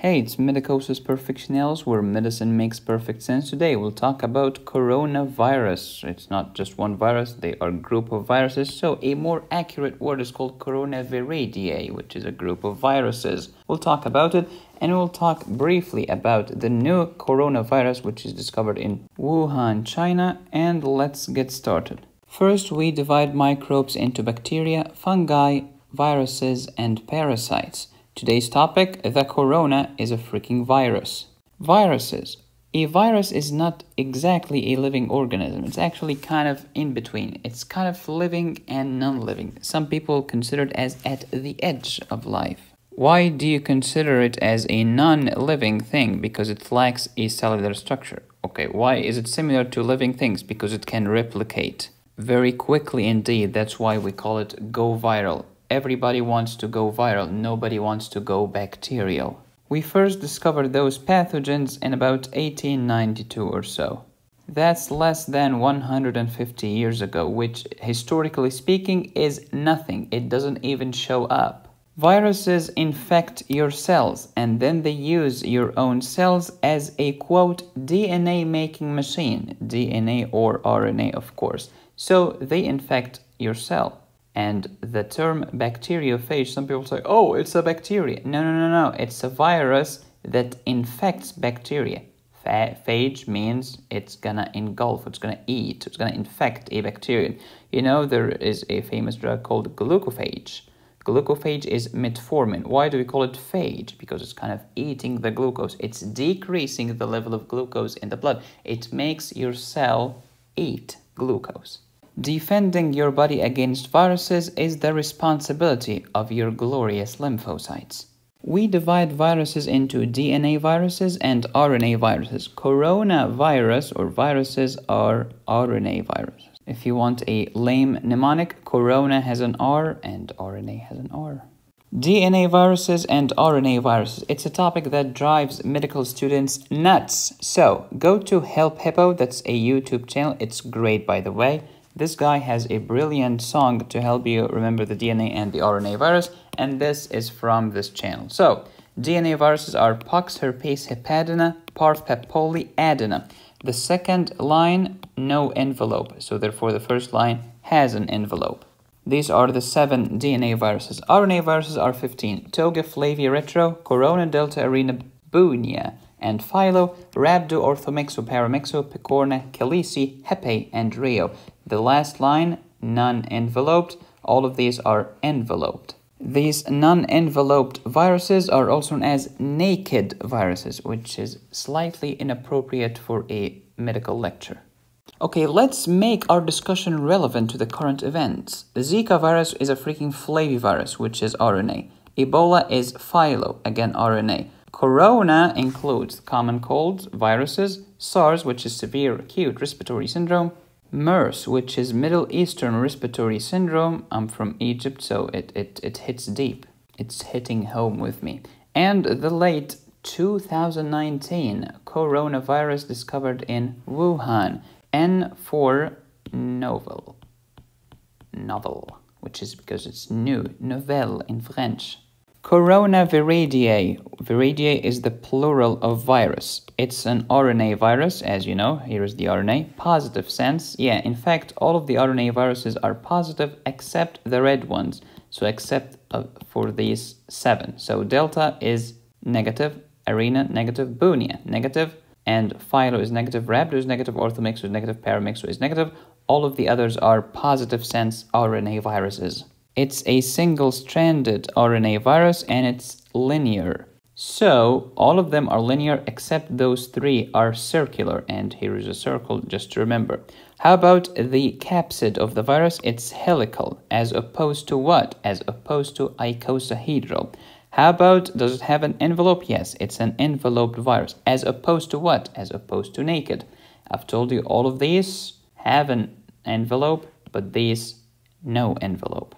Hey, it's Medicosis Perfectionalis, where medicine makes perfect sense. Today we'll talk about coronavirus. It's not just one virus, they are a group of viruses. So a more accurate word is called coronavirus, which is a group of viruses. We'll talk about it, and we'll talk briefly about the new coronavirus, which is discovered in Wuhan, China. And let's get started. First, we divide microbes into bacteria, fungi, viruses, and parasites. Today's topic, the corona is a freaking virus. Viruses. A virus is not exactly a living organism. It's actually kind of in between. It's kind of living and non-living. Some people consider it as at the edge of life. Why do you consider it as a non-living thing? Because it lacks a cellular structure. Okay, why is it similar to living things? Because it can replicate very quickly indeed. That's why we call it go viral. Everybody wants to go viral, nobody wants to go bacterial. We first discovered those pathogens in about 1892 or so. That's less than 150 years ago, which historically speaking is nothing. It doesn't even show up. Viruses infect your cells, and then they use your own cells as a, quote, DNA making machine. DNA or RNA, of course. So they infect your cell. And the term bacteriophage, some people say, oh, it's a bacteria. No. It's a virus that infects bacteria. Phage means it's gonna engulf, it's gonna eat, it's gonna infect a bacteria. You know, there is a famous drug called glucophage. Glucophage is metformin. Why do we call it phage? Because it's kind of eating the glucose. It's decreasing the level of glucose in the blood. It makes your cell eat glucose. Defending your body against viruses is the responsibility of your glorious lymphocytes. We divide viruses into DNA viruses and RNA viruses. Coronavirus or viruses are RNA viruses. If you want a lame mnemonic, corona has an R and RNA has an R. DNA viruses and RNA viruses. It's a topic that drives medical students nuts. So go to Help Hippo, that's a YouTube channel. It's great, by the way. This guy has a brilliant song to help you remember the DNA and the RNA virus, and this is from this channel. So, DNA viruses are pox, herpes, hepatina, parv, pepoli, adena. The second line, no envelope, so therefore the first line has an envelope. These are the 7 DNA viruses. RNA viruses are 15. Toga, Flavia, Retro, Corona, Delta, Arena, Bunia, and Philo, Rhabdo, Orthomexo, Paramexo, Picorna, Calisi, Hepe, and Rio. The last line, non-enveloped, all of these are enveloped. These non-enveloped viruses are also known as naked viruses, which is slightly inappropriate for a medical lecture. Okay, let's make our discussion relevant to the current events. The Zika virus is a freaking flavivirus, which is RNA. Ebola is philo, again RNA. Corona includes common colds, viruses, SARS, which is severe acute respiratory syndrome, MERS, which is Middle Eastern respiratory syndrome. I'm from Egypt, so it hits deep. It's hitting home with me. And the late 2019 coronavirus discovered in Wuhan, N for novel, which is because it's new, nouvelle in French. Coronavirus. Viridae is the plural of virus. It's an RNA virus, as you know. Here is the RNA. Positive sense. Yeah, in fact, all of the RNA viruses are positive except the red ones. So except for these 7. So Delta is negative, Arena negative, Bunia negative, and Philo is negative, Rhabdo is negative, Orthomexo is negative, Paramexo is negative. All of the others are positive sense RNA viruses. It's a single-stranded RNA virus and it's linear. So, all of them are linear except those 3 are circular. And here is a circle just to remember. How about the capsid of the virus? It's helical. As opposed to what? As opposed to icosahedral. How about, does it have an envelope? Yes, it's an enveloped virus. As opposed to what? As opposed to naked. I've told you all of these have an envelope, but these no envelope.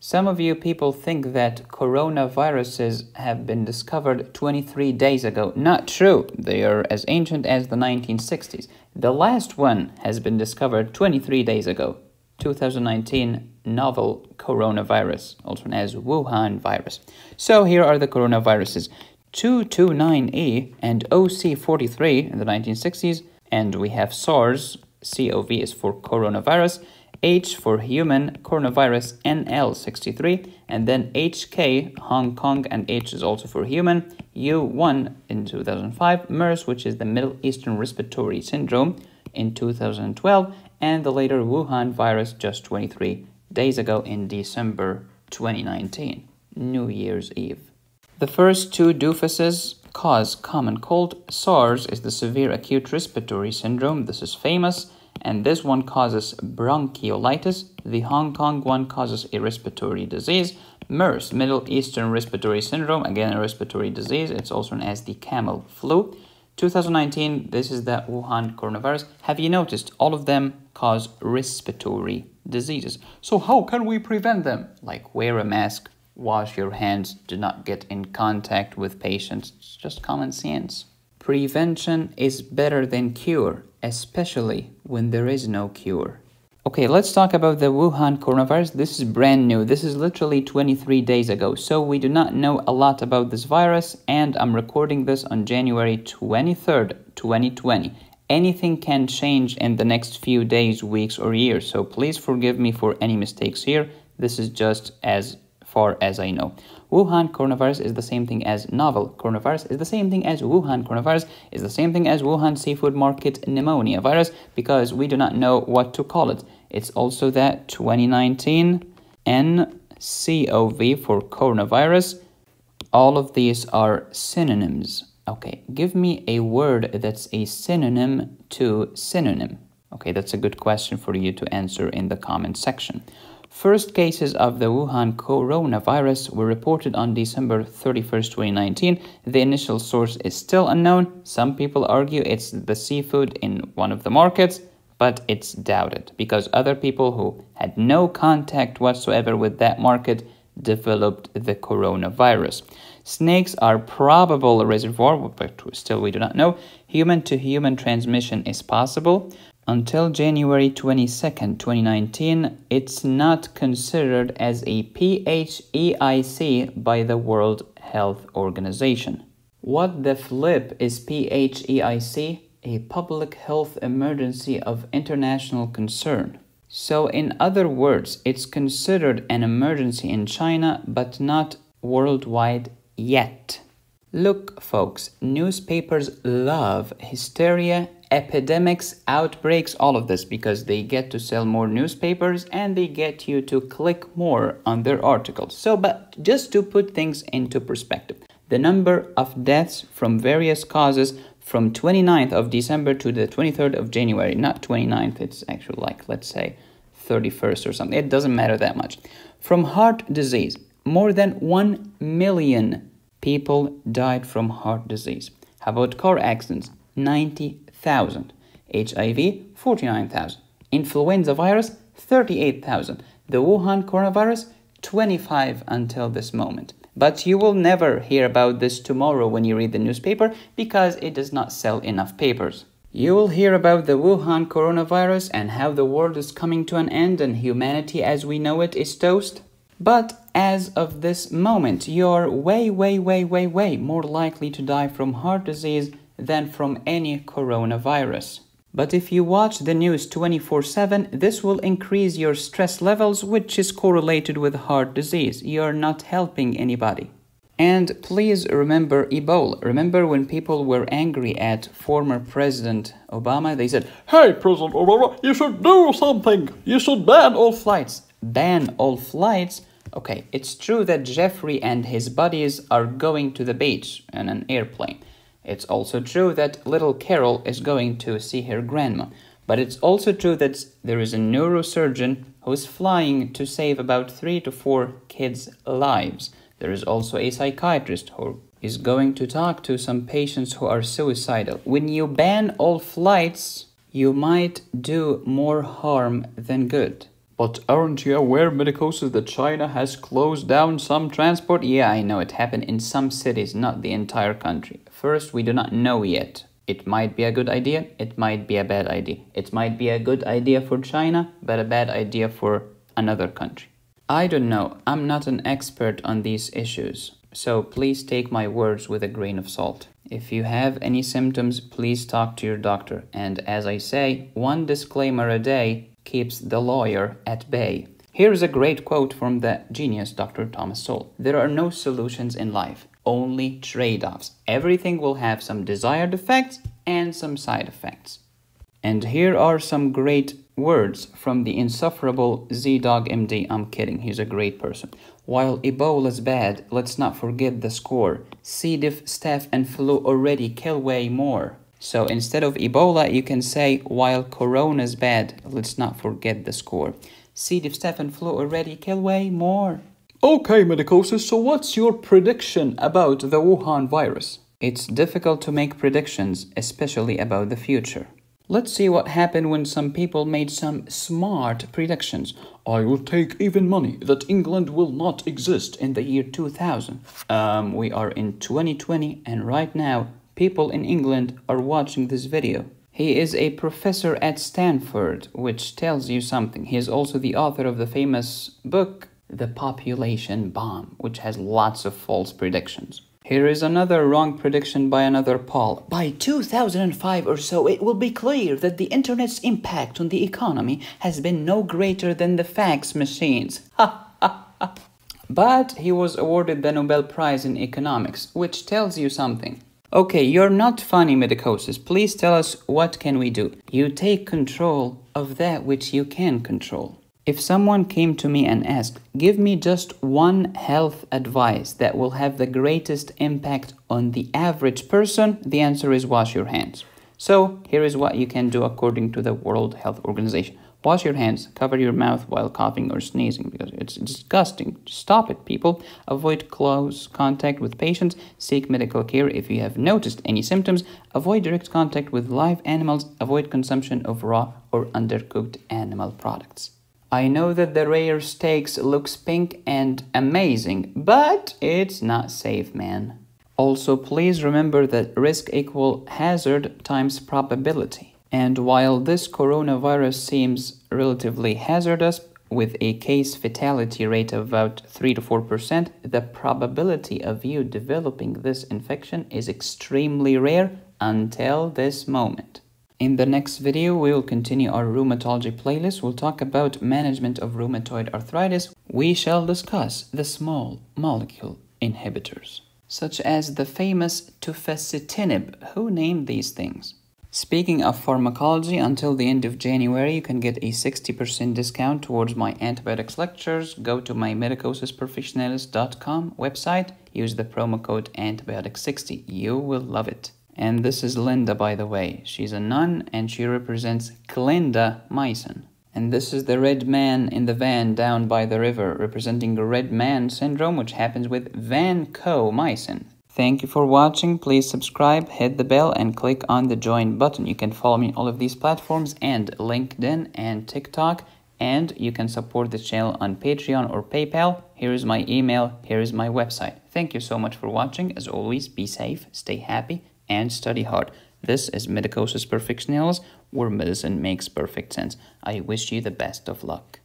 Some of you people think that coronaviruses have been discovered 23 days ago. Not true. They are as ancient as the 1960s. The last one has been discovered 23 days ago. 2019 novel coronavirus, also known as Wuhan virus. So here are the coronaviruses. 229E, and OC43 in the 1960s. And we have SARS, CoV is for coronavirus, H for human, coronavirus, NL63, and then HK, Hong Kong, and H is also for human, U1 in 2005, MERS, which is the Middle Eastern Respiratory Syndrome, in 2012, and the later Wuhan virus just 23 days ago in December 2019, New Year's Eve. The first two doofuses cause common cold. SARS is the severe acute respiratory syndrome. This is famous. And this one causes bronchiolitis. The Hong Kong one causes a respiratory disease. MERS, Middle Eastern Respiratory Syndrome, again a respiratory disease. It's also known as the camel flu. 2019, this is the Wuhan coronavirus. Have you noticed all of them cause respiratory diseases? So how can we prevent them? Like wear a mask, wash your hands, do not get in contact with patients. It's just common sense. Prevention is better than cure, especially when there is no cure. Okay, let's talk about the Wuhan coronavirus. This is brand new. This is literally 23 days ago. So we do not know a lot about this virus, and I'm recording this on January 23rd, 2020. Anything can change in the next few days, weeks, or years. So please forgive me for any mistakes here. This is just as far as I know. Wuhan coronavirus is the same thing as novel coronavirus, is the same thing as Wuhan coronavirus, is the same thing as Wuhan seafood market pneumonia virus, because we do not know what to call it. It's also that 2019 nCoV for coronavirus. All of these are synonyms. Okay, give me a word that's a synonym to synonym. Okay, that's a good question for you to answer in the comment section. First cases of the Wuhan coronavirus were reported on December 31st, 2019. The initial source is still unknown. Some people argue it's the seafood in one of the markets, but it's doubted because other people who had no contact whatsoever with that market developed the coronavirus. Snakes are probable reservoir, but still we do not know. Human-to-human transmission is possible. Until January 22nd, 2019, it's not considered as a PHEIC by the World Health Organization. What the flip is PHEIC? A public health emergency of international concern. So in other words, it's considered an emergency in China, but not worldwide yet. Look, folks, newspapers love hysteria, epidemics, outbreaks, all of this because they get to sell more newspapers and they get you to click more on their articles. So, but just to put things into perspective, the number of deaths from various causes from 29th of December to the 23rd of January, not 29th, it's actually like, let's say, 31st or something. It doesn't matter that much. From heart disease, more than 1 million people died from heart disease. How about car accidents? 90,000. HIV, 49,000. Influenza virus, 38,000. The Wuhan coronavirus, 25 until this moment. But you will never hear about this tomorrow when you read the newspaper because it does not sell enough papers. You will hear about the Wuhan coronavirus and how the world is coming to an end and humanity as we know it is toast. But as of this moment, you're way more likely to die from heart disease than from any coronavirus. But if you watch the news 24/7, this will increase your stress levels, which is correlated with heart disease. You're not helping anybody. And please remember Ebola. Remember when people were angry at former President Obama? They said, "Hey, President Obama, you should do something. You should ban all flights." Ban all flights? Okay, it's true that Jeffrey and his buddies are going to the beach in an airplane. It's also true that little Carol is going to see her grandma. But it's also true that there is a neurosurgeon who's flying to save about 3 to 4 kids' lives. There is also a psychiatrist who is going to talk to some patients who are suicidal. When you ban all flights, you might do more harm than good. But aren't you aware, Medicosis, that China has closed down some transport? Yeah, I know it happened in some cities, not the entire country. First, we do not know yet. It might be a good idea, it might be a bad idea. It might be a good idea for China, but a bad idea for another country. I don't know, I'm not an expert on these issues. So please take my words with a grain of salt. If you have any symptoms, please talk to your doctor. And as I say, one disclaimer a day keeps the lawyer at bay. Here's a great quote from the genius Dr. Thomas Sowell. There are no solutions in life, only trade-offs. Everything will have some desired effects and some side effects. And here are some great words from the insufferable Z-Dog MD. I'm kidding, he's a great person. While Ebola's bad, let's not forget the score. C. diff, staph, and flu already kill way more. So instead of Ebola, you can say, while Corona's bad, let's not forget the score. C. diff, staph, and flu already kill way more. Okay, Medicosis, so what's your prediction about the Wuhan virus? It's difficult to make predictions, especially about the future. Let's see what happened when some people made some smart predictions. I will take even money that England will not exist in the year 2000. We are in 2020 and right now people in England are watching this video. He is a professor at Stanford, which tells you something. He is also the author of the famous book, The Population Bomb, which has lots of false predictions. Here is another wrong prediction by another Paul. By 2005 or so, it will be clear that the internet's impact on the economy has been no greater than the fax machines. But he was awarded the Nobel Prize in Economics, which tells you something. Okay, you're not funny, Medicosis. Please tell us, what can we do? You take control of that which you can control. If someone came to me and asked, give me just one health advice that will have the greatest impact on the average person, the answer is wash your hands. So here is what you can do according to the World Health Organization. Wash your hands, cover your mouth while coughing or sneezing because it's disgusting. Stop it, people. Avoid close contact with patients. Seek medical care if you have noticed any symptoms. Avoid direct contact with live animals. Avoid consumption of raw or undercooked animal products. I know that the rare steaks looks pink and amazing, but it's not safe, man. Also, please remember that risk equal hazard times probability. And while this coronavirus seems relatively hazardous, with a case fatality rate of about 3 to 4%, the probability of you developing this infection is extremely rare until this moment. In the next video, we will continue our rheumatology playlist. We'll talk about management of rheumatoid arthritis. We shall discuss the small molecule inhibitors, such as the famous tufasitinib. Who named these things? Speaking of pharmacology, until the end of January, you can get a 60% discount towards my antibiotics lectures. Go to my medicosisprofessionalis.com website. Use the promo code antibiotic60. You will love it. And this is Linda, by the way. She's a nun and she represents clindamycin. And this is the red man in the van down by the river, representing the red man syndrome, which happens with vancomycin. Thank you for watching. Please subscribe, hit the bell, and click on the join button. You can follow me on all of these platforms and LinkedIn and TikTok. And you can support the channel on Patreon or PayPal. Here is my email. Here is my website. Thank you so much for watching. As always, be safe, stay happy, and study hard. This is Medicosis Perfectionalis, where medicine makes perfect sense. I wish you the best of luck.